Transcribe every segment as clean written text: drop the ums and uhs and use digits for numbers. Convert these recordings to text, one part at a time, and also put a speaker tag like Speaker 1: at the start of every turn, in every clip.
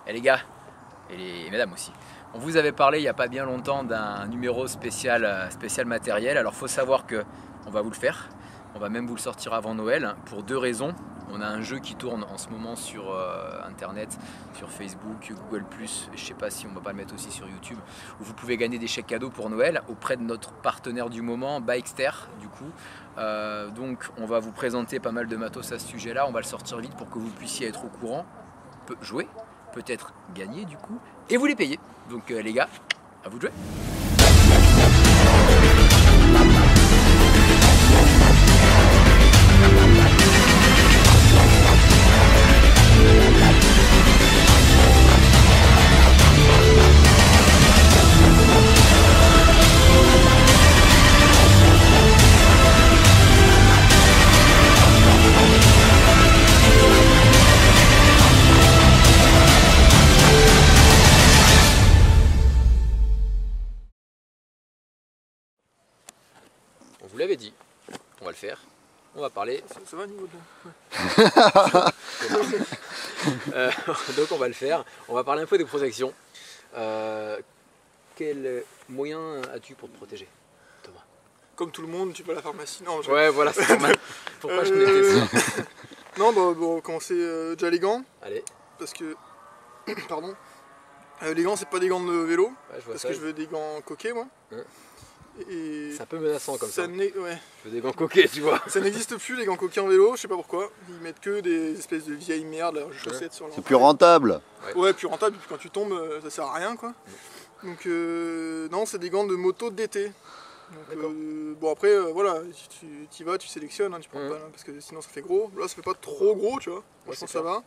Speaker 1: Et les gars, et les mesdames aussi, on vous avait parlé il n'y a pas bien longtemps d'un numéro spécial matériel. Alors faut savoir que on va vous le faire, on va même vous le sortir avant Noël pour deux raisons. On a un jeu qui tourne en ce moment sur internet, sur Facebook, Google+, je sais pas si on va pas le mettre aussi sur YouTube, où vous pouvez gagner des chèques cadeaux pour Noël auprès de notre partenaire du moment, Bikester du coup. Donc on va vous présenter pas mal de matos à ce sujet-là, on va le sortir vite pour que vous puissiez être au courant, jouer, peut-être gagner du coup, et vous les payer. Donc les gars, à vous de jouer. On vous l'avait dit, on va le faire, on va parler.
Speaker 2: Ça va niveau de...
Speaker 1: Ouais. Donc on va le faire, on va parler un peu des protections. Quel moyen as-tu pour te protéger, Thomas?
Speaker 2: Comme tout le monde, tu vas à la pharmacie. Non,
Speaker 1: ouais, voilà, c'est normal. Pourquoi je me fait ça?
Speaker 2: Non, bah, bon, on va commencer déjà les gants.
Speaker 1: Allez.
Speaker 2: Parce que, pardon, les gants, c'est pas des gants de vélo.
Speaker 1: Ouais,
Speaker 2: parce que je veux des gants coquets, moi.
Speaker 1: Hein.
Speaker 2: Et
Speaker 1: c'est un peu menaçant comme ça.
Speaker 2: Ouais.
Speaker 1: Je veux des gants coquets, tu vois.
Speaker 2: Ça n'existe plus les gants coquets en vélo, je sais pas pourquoi. Ils mettent que des espèces de vieilles merdes, là, chaussettes sur leur...
Speaker 3: C'est plus rentable.
Speaker 2: Ouais, plus rentable, et puis quand tu tombes, ça sert à rien, quoi. Donc, non, c'est des gants de moto d'été. Bon, après, voilà, tu y vas, tu sélectionnes, hein, tu prends pas, hein, parce que sinon ça fait gros. Là, ça fait pas trop gros, tu vois. Moi, je pense que ça va.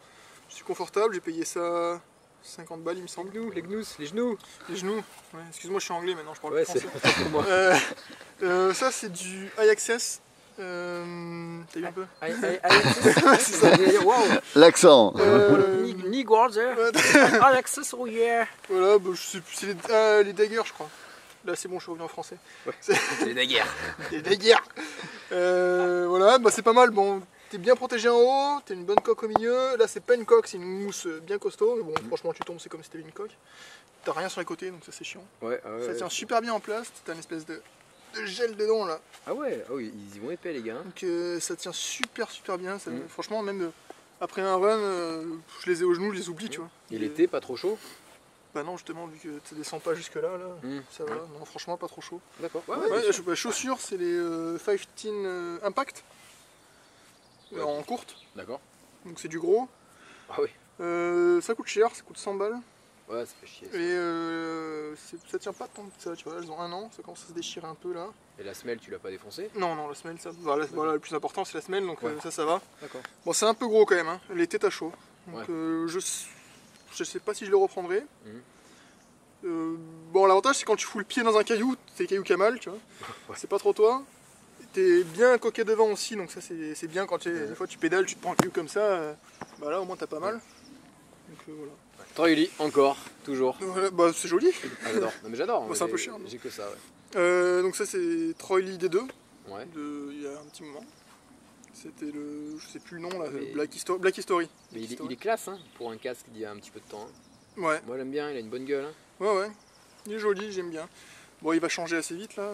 Speaker 2: Je suis confortable, j'ai payé ça 50 balles, il me semble.
Speaker 1: Les genoux.
Speaker 2: Les genoux. Ouais, excuse-moi, je suis anglais maintenant, je parle
Speaker 1: français. Pour moi.
Speaker 2: Ça, c'est du iAccess. T'as eu un peu
Speaker 1: c'est ça. Wow.
Speaker 3: L'accent.
Speaker 1: iAccess, oh yeah.
Speaker 2: Voilà, bah, je sais plus, c'est les daggers, je crois. Là, c'est bon, je suis revenu en français.
Speaker 1: Ouais, c'est les daggers.
Speaker 2: Les daggers. Voilà, bah, c'est pas mal. Bon, t'es bien protégé en haut, t'as une bonne coque au milieu. Là, c'est pas une coque, c'est une mousse bien costaud. Mais bon, franchement, tu tombes, c'est comme si t'avais une coque. T'as rien sur les côtés, donc ça, c'est chiant. Ça tient super bien en place. T'as une espèce de gel dedans, là.
Speaker 1: Ah ouais, oh, ils y vont épais, les gars.
Speaker 2: Donc, ça tient super bien. Ça, franchement, même après un run, je les ai au genou, je les oublie, tu vois.
Speaker 1: Et l'été, pas trop chaud?
Speaker 2: Bah non, justement, vu que ça descend pas jusque là, ça va. Non, franchement, pas trop chaud.
Speaker 1: D'accord.
Speaker 2: Ouais, chaussures, c'est les 15 Impact. En courte.
Speaker 1: D'accord.
Speaker 2: Donc c'est du gros.
Speaker 1: Ah oui.
Speaker 2: Ça coûte cher, ça coûte 100 balles.
Speaker 1: Ouais, ça fait chier. Ça.
Speaker 2: Et ça tient pas tant que ça, tu vois, elles ont 1 an, ça commence à se déchirer un peu là.
Speaker 1: Et la semelle, tu l'as pas défoncée?
Speaker 2: Non, la semelle, ça. Voilà, le plus important c'est la semelle, donc ça va.
Speaker 1: D'accord.
Speaker 2: Bon, c'est un peu gros quand même, hein. L'été t'as chaud. Donc je sais pas si je le reprendrai. Bon, l'avantage c'est quand tu fous le pied dans un caillou, c'est le caillou qui a mal, tu vois. C'est pas trop toi. T'es bien coquet devant aussi, donc ça c'est bien quand des fois tu pédales, tu te prends un caillou comme ça, bah là au moins t'as pas mal. Donc voilà.
Speaker 1: Troy encore, toujours.
Speaker 2: Voilà, bah c'est joli.
Speaker 1: Ah, j'adore. Non mais j'adore.
Speaker 2: Bah, c'est un peu cher.
Speaker 1: J'ai que ça, ouais.
Speaker 2: Donc ça c'est Troy D2.
Speaker 1: Ouais.
Speaker 2: Il y a un petit moment. C'était le, je sais plus le nom là, Black History.
Speaker 1: Mais il est classe, hein, pour un casque d'il y a un petit peu de temps. Hein.
Speaker 2: Ouais.
Speaker 1: Moi j'aime bien, il a une bonne gueule. Hein.
Speaker 2: Ouais. Il est joli, j'aime bien. Bon, il va changer assez vite là.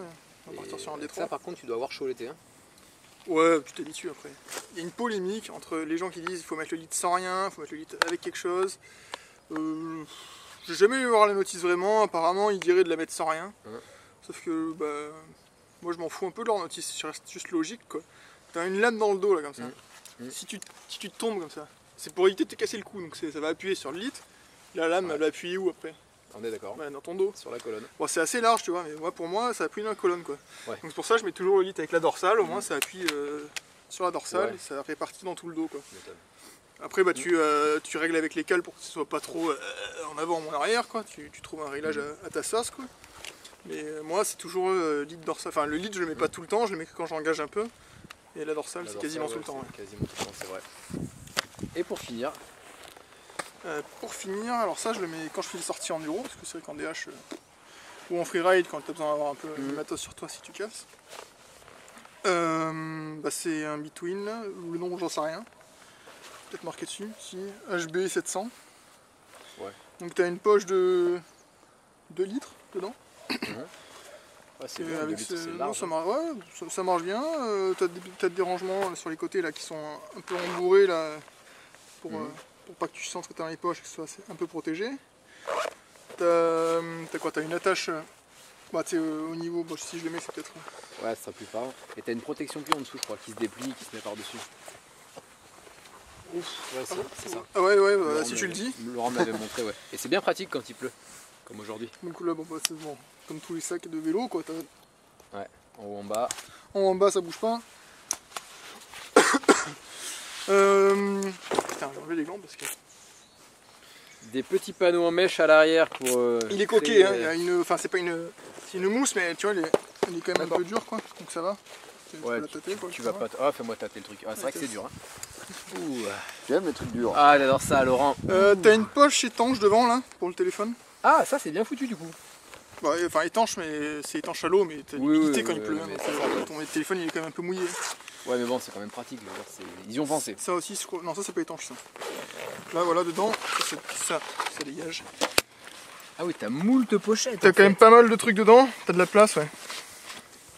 Speaker 2: On va partir sur un D3.
Speaker 1: Ça par contre tu dois avoir chaud l'été. Hein.
Speaker 2: Ouais, tu t'habitues après. Il y a une polémique entre les gens qui disent qu'il faut mettre le litre sans rien, il faut mettre le litre avec quelque chose. J'ai jamais eu voir la notice vraiment, apparemment ils diraient de la mettre sans rien. Sauf que bah, moi je m'en fous un peu de leur notice, ça reste juste logique quoi. T'as une lame dans le dos là comme ça. Si tu tombes comme ça, c'est pour éviter de te casser le cou, donc ça va appuyer sur le litre. La lame elle va appuyer où après?
Speaker 1: On est d'accord.
Speaker 2: Dans ton dos.
Speaker 1: Sur la colonne.
Speaker 2: Bon, c'est assez large, tu vois, mais pour moi, ça appuie dans la colonne, quoi.
Speaker 1: Ouais.
Speaker 2: Donc c'est pour ça que je mets toujours le litre avec la dorsale, au moins ça appuie sur la dorsale et ça répartit dans tout le dos, quoi. Après, bah, tu règles avec les cales pour que ce soit pas trop en avant ou en arrière, quoi. Tu trouves un réglage à ta sauce, quoi. Mais moi, c'est toujours litre dorsale. Enfin, le litre, je le mets pas tout le temps, je le mets que quand j'engage un peu. Et la dorsale, c'est quasiment tout le temps.
Speaker 1: Quasiment tout le temps, c'est vrai. Et pour finir,
Speaker 2: alors ça je le mets quand je fais les sorties en enduro, parce que c'est vrai qu'en DH ou en freeride quand tu as besoin d'avoir un peu de matos sur toi si tu casses. Bah, c'est un Between, le nom j'en sais rien. Peut-être marqué dessus, si HB 700.
Speaker 1: Ouais.
Speaker 2: Donc tu as une poche de 2 litres dedans.
Speaker 1: Ouais, c'est bien,
Speaker 2: Avec
Speaker 1: c'est
Speaker 2: non,
Speaker 1: large.
Speaker 2: ça marche bien. T'as des rangements sur les côtés là qui sont un peu embourrés là pour pas que tu sentes que t'es dans les poches et que ce soit un peu protégé. T'as quoi? T'as une attache bah, au niveau, bon, si je le mets c'est peut-être.
Speaker 1: Ouais, ça sera plus parlant. Et t'as une protection pli en dessous, je crois, qui se déplie, qui se met par-dessus. Ouf, ouais, c'est ça.
Speaker 2: Ah ouais,
Speaker 1: Laurent
Speaker 2: si tu le dis.
Speaker 1: Laurent m'avait montré, ouais. Et c'est bien pratique quand il pleut, comme aujourd'hui.
Speaker 2: Donc là, bon, bah, c'est bon, comme tous les sacs de vélo quoi.
Speaker 1: Ouais, en haut, en bas.
Speaker 2: En bas ça bouge pas. Putain, j'ai enlevé les gants parce que.
Speaker 1: Des petits panneaux en mèche à l'arrière pour.
Speaker 2: Il est coqué, hein. Il y a une. Enfin, c'est pas une. C'est une mousse, mais tu vois, il est quand même un peu dur quoi. Donc ça va.
Speaker 1: Ouais,
Speaker 2: la tâter, quoi,
Speaker 1: tu vas pas. Ah, fais-moi tâter le truc. Ah, c'est vrai que c'est dur. Hein. Ouh.
Speaker 3: J'aime les trucs durs.
Speaker 1: Ah, j'adore ça, Laurent.
Speaker 2: T'as une poche étanche devant là pour le téléphone.
Speaker 1: Ah, ça c'est bien foutu du coup.
Speaker 2: Bah, enfin étanche, mais c'est étanche à l'eau, mais t'as l'humidité quand il pleut.
Speaker 1: mais
Speaker 2: Donc, ton téléphone il est quand même un peu mouillé.
Speaker 1: Ouais, mais bon, c'est quand même pratique. Ils y ont pensé.
Speaker 2: Ça aussi, non, ça c'est pas étanche ça. Donc là, voilà, dedans, ça dégage.
Speaker 1: Ah oui, t'as moult pochettes.
Speaker 2: T'as quand même pas mal de trucs dedans, t'as de la place, ouais.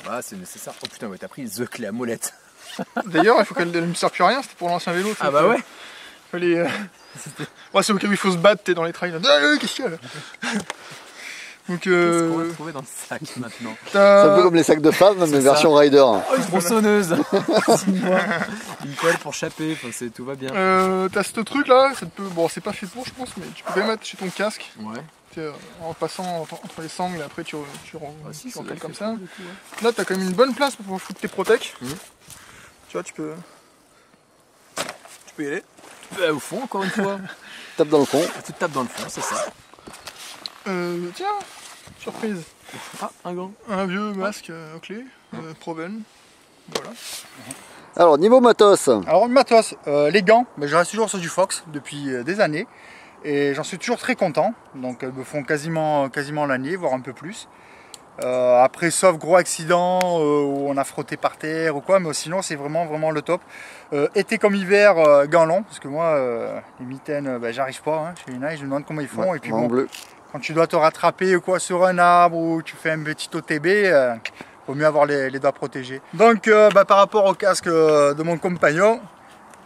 Speaker 1: Ah, c'est nécessaire. Oh putain, ouais, t'as pris The Clé à molette.
Speaker 2: D'ailleurs, il faut qu'elle ne me serve plus à rien, c'était pour l'ancien vélo.
Speaker 1: Ah bah ouais.
Speaker 2: Fallait. Ouais, c'est au cas où il faut se battre, t'es dans les trails. Qu'est-ce qu'il y a là? Donc,
Speaker 1: Qu'est-ce qu'on va trouver dans le sac maintenant?
Speaker 3: C'est un peu comme les sacs de femmes, mais version rider.
Speaker 1: Oh, une tronçonneuse. Une pelle pour chapper, enfin, tout va bien.
Speaker 2: T'as ce truc là, bon, c'est pas fait pour, je pense, mais tu peux quand même mettre chez ton casque.
Speaker 1: Ouais.
Speaker 2: En passant entre les sangles, et après tu
Speaker 1: si,
Speaker 2: recales comme ça. Coup, ouais. Là, t'as quand même une bonne place pour pouvoir foutre tes protèques. Tu vois, tu peux y aller.
Speaker 1: Au fond, encore une fois.
Speaker 3: Tape dans le fond.
Speaker 1: Tu tapes dans le fond, c'est ça.
Speaker 2: Tiens, surprise.
Speaker 1: Ah, un gant.
Speaker 2: Un vieux masque Oakley, Proven. Voilà.
Speaker 3: Alors, niveau matos.
Speaker 4: Alors, le matos, les gants, je reste toujours sur du Fox depuis des années. Et j'en suis toujours très content. Donc, elles me font quasiment l'année, voire un peu plus. Après, sauf gros accident où on a frotté par terre ou quoi, mais sinon, c'est vraiment le top. Été comme hiver, gants longs, parce que moi, les mitaines, j'arrive pas. Hein, chez Ina, je me demande comment ils font.
Speaker 3: Ouais,
Speaker 4: et puis, bon,
Speaker 3: bleu.
Speaker 4: quand tu dois te rattraper ou quoi sur un arbre ou tu fais un petit OTB, vaut mieux avoir les doigts protégés. Donc par rapport au casque de mon compagnon,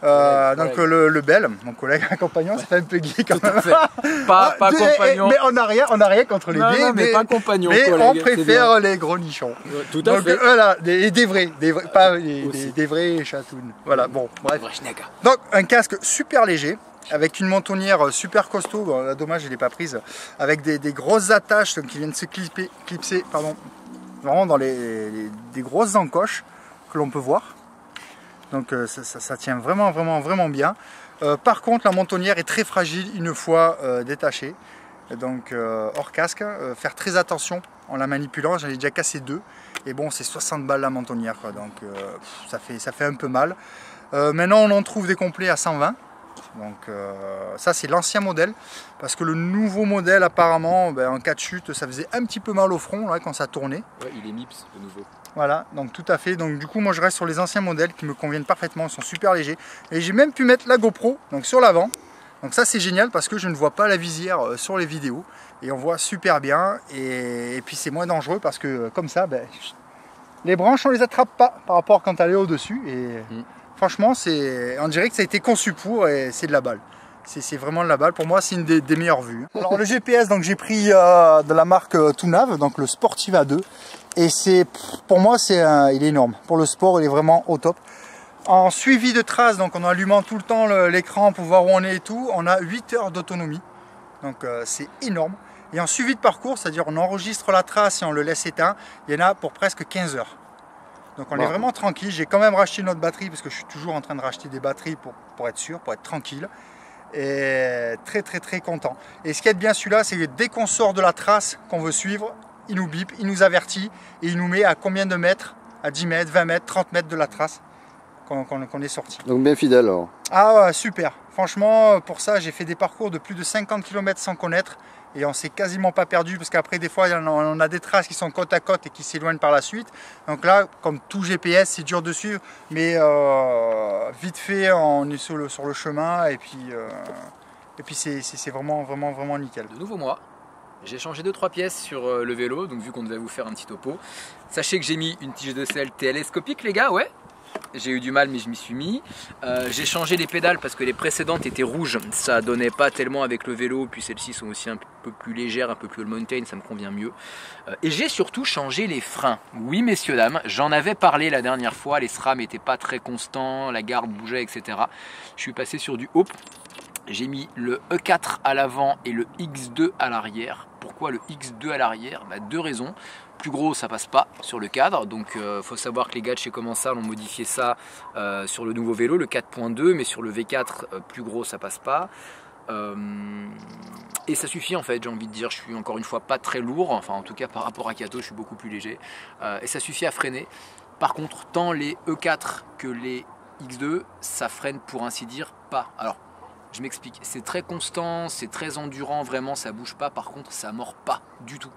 Speaker 4: le Bell, mon collègue compagnon, ça fait un peu gay quand même.
Speaker 1: Pas compagnon.
Speaker 4: Mais on n'a rien contre les gays,
Speaker 1: mais pas compagnon,
Speaker 4: mais
Speaker 1: collègue,
Speaker 4: on préfère les gros nichons.
Speaker 1: Tout à fait.
Speaker 4: Voilà, des vrais, pas des vrais chatounes. Voilà, bon, bref. Donc un casque super léger, avec une mentonnière super costaud, bon, dommage je ne l'ai pas prise, avec des grosses attaches qui viennent se clipser vraiment dans des grosses encoches que l'on peut voir. Donc ça tient vraiment bien. Par contre, la mentonnière est très fragile une fois détachée. Donc hors casque, faire très attention en la manipulant. J'en ai déjà cassé 2. Et bon, c'est 60 balles la mentonnière, quoi. Donc ça fait un peu mal. Maintenant, on en trouve des complets à 120. Donc ça, c'est l'ancien modèle. Parce que le nouveau modèle, apparemment, en cas de chute, ça faisait un petit peu mal au front là, quand ça tournait.
Speaker 1: Ouais, il est MIPS, le nouveau.
Speaker 4: Voilà, donc tout à fait. Donc du coup, moi je reste sur les anciens modèles qui me conviennent parfaitement, ils sont super légers. Et j'ai même pu mettre la GoPro donc sur l'avant. Donc ça c'est génial parce que je ne vois pas la visière sur les vidéos. Et on voit super bien. Et puis c'est moins dangereux parce que comme ça, les branches on les attrape pas par rapport quand elle est au-dessus. Et franchement, on dirait que ça a été conçu pour et c'est de la balle. C'est vraiment de la balle. Pour moi, c'est une des meilleures vues. Alors le GPS, donc j'ai pris de la marque Tunav, donc le Sportiva 2. Et pour moi, il est énorme. Pour le sport, il est vraiment au top. En suivi de traces, donc en allumant tout le temps l'écran pour voir où on est et tout, on a 8 heures d'autonomie. Donc c'est énorme. Et en suivi de parcours, c'est-à-dire on enregistre la trace et on le laisse éteint, il y en a pour presque 15 heures. Donc on est vraiment tranquille. J'ai quand même racheté une autre batterie parce que je suis toujours en train de racheter des batteries pour être sûr, pour être tranquille. Et très content. Et ce qui est bien celui-là, c'est que dès qu'on sort de la trace qu'on veut suivre, il nous bip, il nous avertit et il nous met à combien de mètres, à 10 mètres, 20 mètres, 30 mètres de la trace qu'on est sorti.
Speaker 3: Donc bien fidèle alors.
Speaker 4: Ah ouais, super. Franchement, pour ça, j'ai fait des parcours de plus de 50 km sans connaître et on s'est quasiment pas perdu parce qu'après des fois, on a des traces qui sont côte à côte et qui s'éloignent par la suite. Donc là, comme tout GPS, c'est dur de suivre, mais vite fait, on est sur le chemin et puis Et puis c'est vraiment nickel.
Speaker 1: De nouveau moi. J'ai changé 2-3 pièces sur le vélo, donc vu qu'on devait vous faire un petit topo. Sachez que j'ai mis une tige de selle télescopique les gars, ouais. J'ai eu du mal mais je m'y suis mis. J'ai changé les pédales parce que les précédentes étaient rouges. Ça donnait pas tellement avec le vélo. Puis celles-ci sont aussi un peu plus légères, un peu plus all mountain, ça me convient mieux. Et j'ai surtout changé les freins. Oui messieurs dames, j'en avais parlé la dernière fois. Les SRAM n'étaient pas très constants, la garde bougeait etc. Je suis passé sur du Hope. J'ai mis le E4 à l'avant et le X2 à l'arrière. Pourquoi le X2 à l'arrière? Deux raisons. Plus gros, ça passe pas sur le cadre. Donc faut savoir que les gars de chez Commensal ont modifié ça sur le nouveau vélo, le 4.2, mais sur le V4, plus gros, ça passe pas. Et ça suffit en fait, j'ai envie de dire. Je suis encore une fois pas très lourd. Enfin, en tout cas, par rapport à Kato, je suis beaucoup plus léger. Et ça suffit à freiner. Par contre, tant les E4 que les X2, ça freine pour ainsi dire pas. Alors, je m'explique, c'est très constant, c'est très endurant, vraiment ça bouge pas, par contre ça mord pas du tout.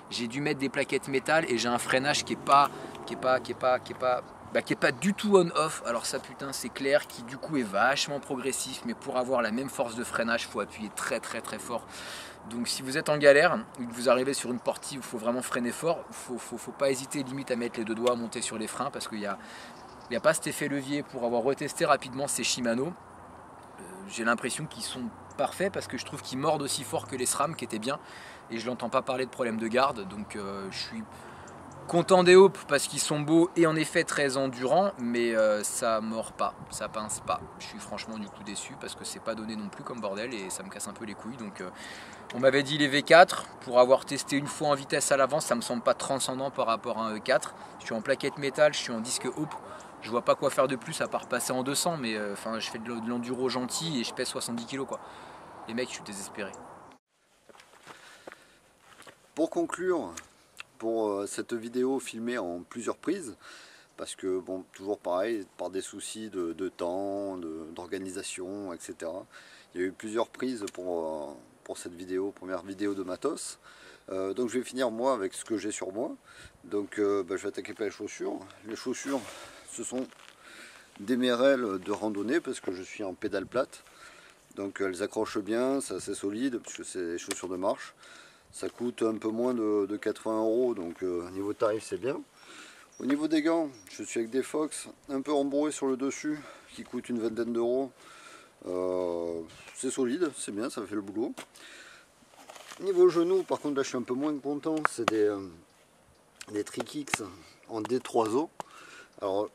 Speaker 1: J'ai dû mettre des plaquettes métal et j'ai un freinage qui est pas du tout on-off. Alors ça putain c'est clair, qui du coup est vachement progressif, mais pour avoir la même force de freinage, il faut appuyer très fort. Donc si vous êtes en galère et que vous arrivez sur une partie où il faut vraiment freiner fort, faut pas hésiter limite à mettre les deux doigts, à monter sur les freins, parce qu'il y a pas cet effet levier. Pour avoir retesté rapidement ces Shimano, j'ai l'impression qu'ils sont parfaits parce que je trouve qu'ils mordent aussi fort que les SRAM qui étaient bien, et je n'entends pas parler de problème de garde. Donc je suis content des Hope parce qu'ils sont beaux et en effet très endurants, mais ça mord pas, ça pince pas. Je suis franchement du coup déçu parce que c'est pas donné non plus comme bordel et ça me casse un peu les couilles. Donc on m'avait dit les V4, pour avoir testé une fois en vitesse à l'avant, ça me semble pas transcendant par rapport à un E4. Je suis en plaquette métal, je suis en disque Hope. Je vois pas quoi faire de plus à part passer en 200, mais enfin je fais de l'enduro gentil et je pèse 70 kg quoi. Les mecs, je suis désespéré.
Speaker 3: Pour conclure, pour cette vidéo filmée en plusieurs prises, parce que bon, toujours pareil, par des soucis de temps, d'organisation, etc. Il y a eu plusieurs prises pour cette vidéo, première vidéo de matos. Donc je vais finir moi avec ce que j'ai sur moi. Donc je vais attaquer par les chaussures. Les chaussures, ce sont des Merrell de randonnée parce que je suis en pédale plate. Donc elles accrochent bien, c'est assez solide parce que c'est des chaussures de marche. Ça coûte un peu moins de 80 €, donc niveau tarif c'est bien. Au niveau des gants, je suis avec des Fox un peu rembourrés sur le dessus qui coûtent une vingtaine d'euros. C'est solide, c'est bien, ça fait le boulot. Niveau genoux, par contre là je suis un peu moins content, c'est des Trick-X en D3O. Alors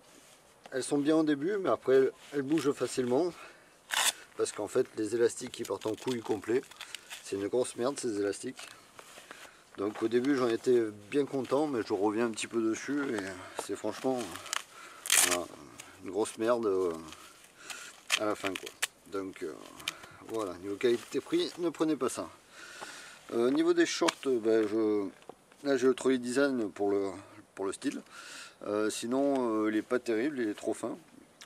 Speaker 3: elles sont bien au début, mais après elles bougent facilement. Parce qu'en fait les élastiques qui partent en couille complet, c'est une grosse merde ces élastiques. Donc au début j'en étais bien content, mais je reviens un petit peu dessus et c'est franchement une grosse merde à la fin quoi. Donc voilà, niveau qualité-prix, ne prenez pas ça. Niveau des shorts, là j'ai le trolley design pour le style. Sinon il n'est pas terrible, il est trop fin.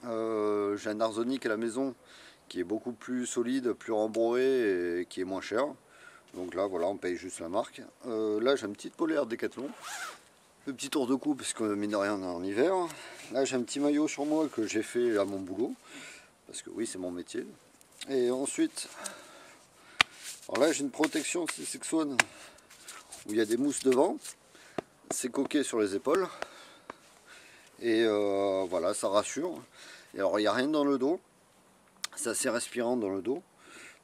Speaker 3: J'ai un Arzonic à la maison qui est beaucoup plus solide, plus rembourré et qui est moins cher. Donc là voilà, on paye juste la marque. Là j'ai une petite polaire Décathlon, le petit tour de cou parce que mine de rien on est en hiver. Là j'ai un petit maillot sur moi que j'ai fait à mon boulot, parce que oui c'est mon métier. Et ensuite, alors là j'ai une protection Sixone où il y a des mousses devant, c'est coqué sur les épaules. Et voilà, ça rassure. Et alors il n'y a rien dans le dos. C'est assez respirant dans le dos,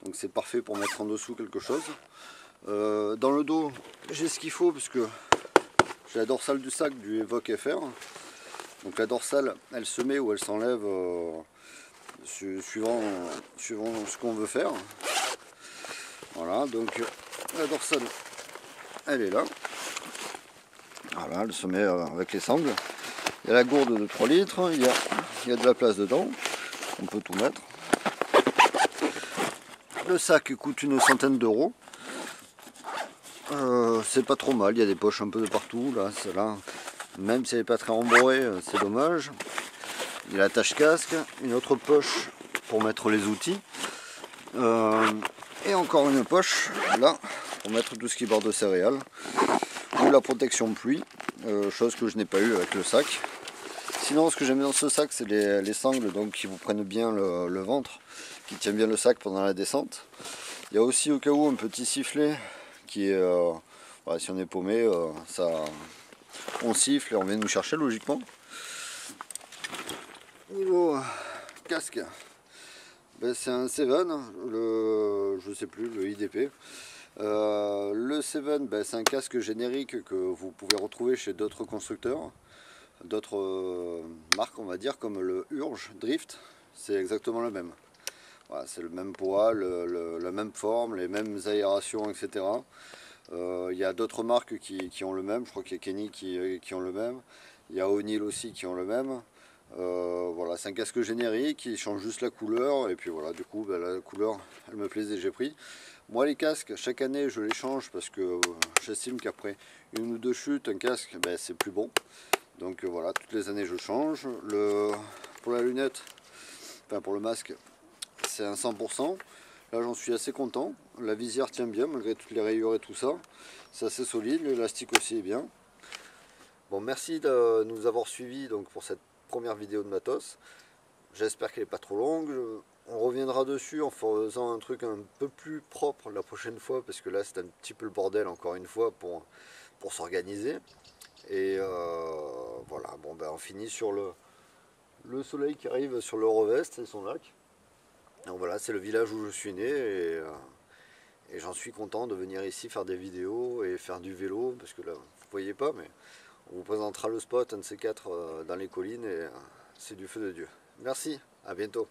Speaker 3: donc c'est parfait pour mettre en dessous quelque chose. Dans le dos, j'ai ce qu'il faut puisque j'ai la dorsale du sac du Evoque FR. Donc la dorsale, elle se met ou elle s'enlève suivant ce qu'on veut faire. Voilà, donc la dorsale, elle est là. Voilà, elle se met avec les sangles. Il y a la gourde de 3 litres, il y a de la place dedans, on peut tout mettre. Le sac coûte une centaine d'euros. C'est pas trop mal, il y a des poches un peu de partout. Là, celle-là, même si elle n'est pas très rembourrée, c'est dommage. Il y a la tâche casque, une autre poche pour mettre les outils. Et encore une poche, là, pour mettre tout ce qui borde de céréales. Ou la protection pluie, chose que je n'ai pas eu avec le sac. Sinon, ce que j'aime dans ce sac, c'est les sangles donc, qui vous prennent bien le ventre, qui tiennent bien le sac pendant la descente. Il y a aussi au cas où un petit sifflet qui est, voilà, si on est paumé, on siffle et on vient nous chercher logiquement. Niveau casque, ben, c'est un Seven, je sais plus, le IDP. Le Seven, ben, c'est un casque générique que vous pouvez retrouver chez d'autres constructeurs, d'autres marques on va dire, comme le Urge Drift, c'est exactement le même. Voilà, c'est le même poids, la même forme, les mêmes aérations, etc. Il y a d'autres marques qui ont le même, je crois qu'il y a Kenny qui ont le même, il y a O'Neill aussi qui ont le même. Voilà, c'est un casque générique, il change juste la couleur, et puis voilà, du coup ben, la couleur elle me plaisait, j'ai pris. Moi les casques, chaque année je les change parce que j'estime qu'après une ou deux chutes, un casque ben, c'est plus bon. Donc voilà, toutes les années je change. Pour la lunette, enfin pour le masque, c'est un 100%. Là j'en suis assez content. La visière tient bien malgré toutes les rayures et tout ça. C'est assez solide, l'élastique aussi est bien. Bon, merci de nous avoir suivis donc, pour cette première vidéo de matos. J'espère qu'elle n'est pas trop longue. On reviendra dessus en faisant un truc un peu plus propre la prochaine fois, parce que là c'est un petit peu le bordel encore une fois pour s'organiser. Et voilà, bon ben on finit sur le soleil qui arrive sur l'Eurovest et son lac. Donc voilà, c'est le village où je suis né et j'en suis content de venir ici faire des vidéos et faire du vélo, parce que là vous ne voyez pas, mais on vous présentera le spot, un de ces quatre dans les collines, et c'est du feu de Dieu. Merci, à bientôt.